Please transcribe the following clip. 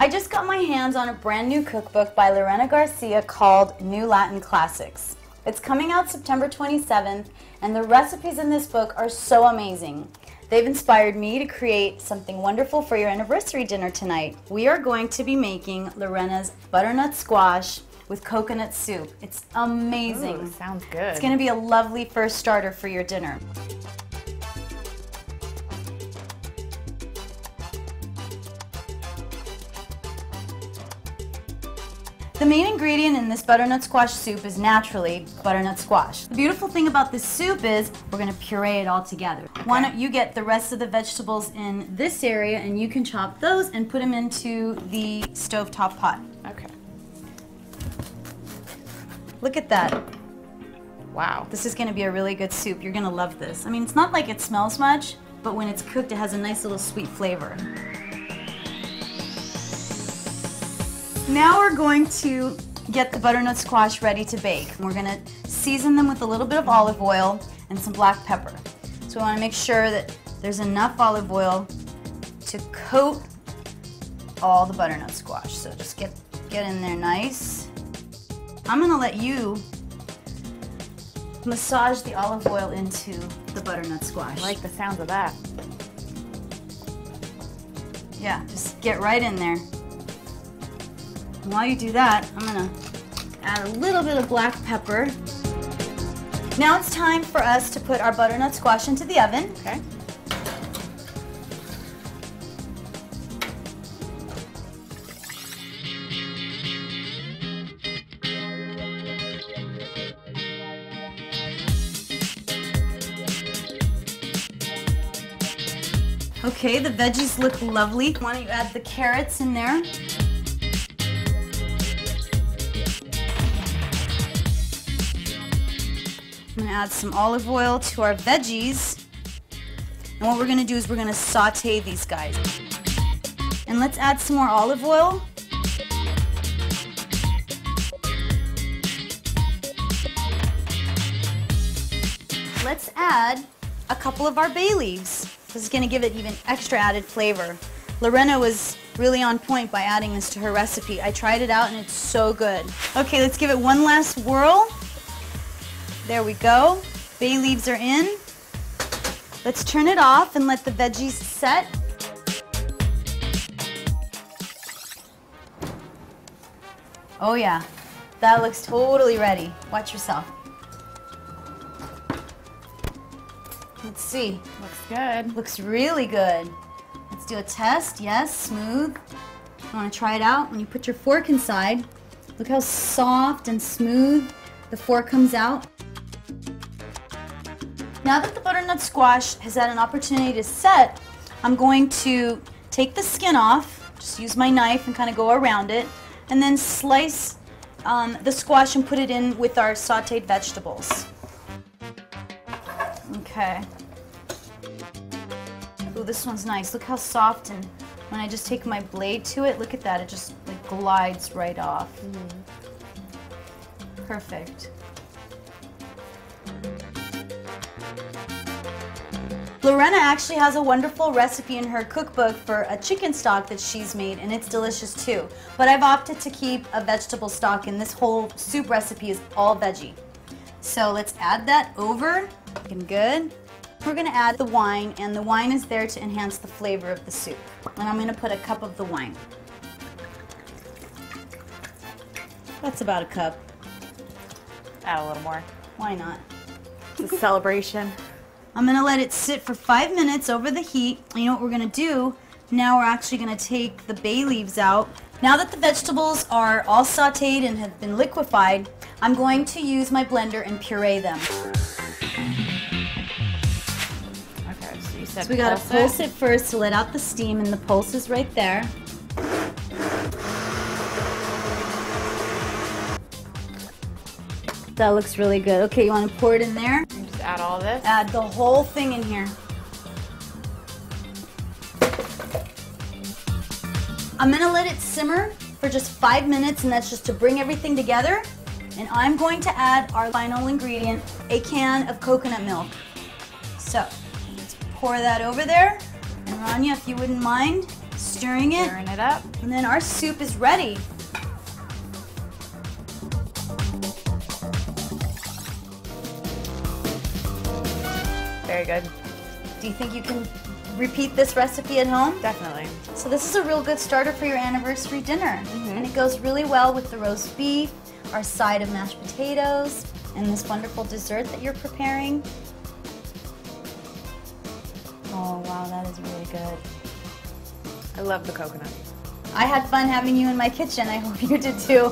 I just got my hands on a brand new cookbook by Lorena Garcia called New Latin Classics. It's coming out September 27th, and the recipes in this book are so amazing. They've inspired me to create something wonderful for your anniversary dinner tonight. We are going to be making Lorena's butternut squash with coconut soup. It's amazing. Ooh, sounds good. It's going to be a lovely first starter for your dinner. The main ingredient in this butternut squash soup is naturally butternut squash. The beautiful thing about this soup is we're going to puree it all together. Okay. Why don't you get the rest of the vegetables in this area and you can chop those and put them into the stovetop pot. Okay. Look at that. Wow. This is going to be a really good soup. You're going to love this. I mean, it's not like it smells much, but when it's cooked, it has a nice little sweet flavor. Now we're going to get the butternut squash ready to bake. We're going to season them with a little bit of olive oil and some black pepper. So we want to make sure that there's enough olive oil to coat all the butternut squash. So just get in there nice. I'm going to let you massage the olive oil into the butternut squash. I like the sounds of that. Yeah, just get right in there. And while you do that, I'm gonna add a little bit of black pepper. Now it's time for us to put our butternut squash into the oven. Okay. Okay, the veggies look lovely. Why don't you add the carrots in there? I'm going to add some olive oil to our veggies. And what we're going to do is we're going to saute these guys. And let's add some more olive oil. Let's add a couple of our bay leaves. This is going to give it even extra added flavor. Lorena was really on point by adding this to her recipe. I tried it out and it's so good. Okay, let's give it one last whirl. There we go. Bay leaves are in. Let's turn it off and let the veggies set. Oh yeah, that looks totally ready. Watch yourself. Let's see. Looks good. Looks really good. Let's do a test. Yes, smooth. You want to try it out? When you put your fork inside, look how soft and smooth the fork comes out. Now that the butternut squash has had an opportunity to set, I'm going to take the skin off, just use my knife and kind of go around it, and then slice the squash and put it in with our sauteed vegetables. Okay. Ooh, this one's nice. Look how soft, and when I just take my blade to it, look at that, it just like glides right off. Perfect. Lorena actually has a wonderful recipe in her cookbook for a chicken stock that she's made, and it's delicious too. But I've opted to keep a vegetable stock, and this whole soup recipe is all veggie. So let's add that over. Looking good. We're going to add the wine, and the wine is there to enhance the flavor of the soup. And I'm going to put a cup of the wine. That's about a cup. Add a little more. Why not? It's a celebration. I'm going to let it sit for 5 minutes over the heat. You know what we're going to do? Now we're actually going to take the bay leaves out. Now that the vegetables are all sauteed and have been liquefied, I'm going to use my blender and puree them. Okay, so you said So we got to pulse it first to let out the steam, and the pulse is right there. That looks really good. Okay, you want to pour it in there? You just add all this? Add the whole thing in here. I'm going to let it simmer for just 5 minutes, and that's just to bring everything together. And I'm going to add our final ingredient, a can of coconut milk. So, let's pour that over there. And Rania, if you wouldn't mind, Stirring it. Stirring it up. And then our soup is ready. Very good. Do you think you can repeat this recipe at home? Definitely. So this is a real good starter for your anniversary dinner. And it goes really well with the roast beef, our side of mashed potatoes, and this wonderful dessert that you're preparing. Oh wow, that is really good. I love the coconut. I had fun having you in my kitchen. I hope you did too.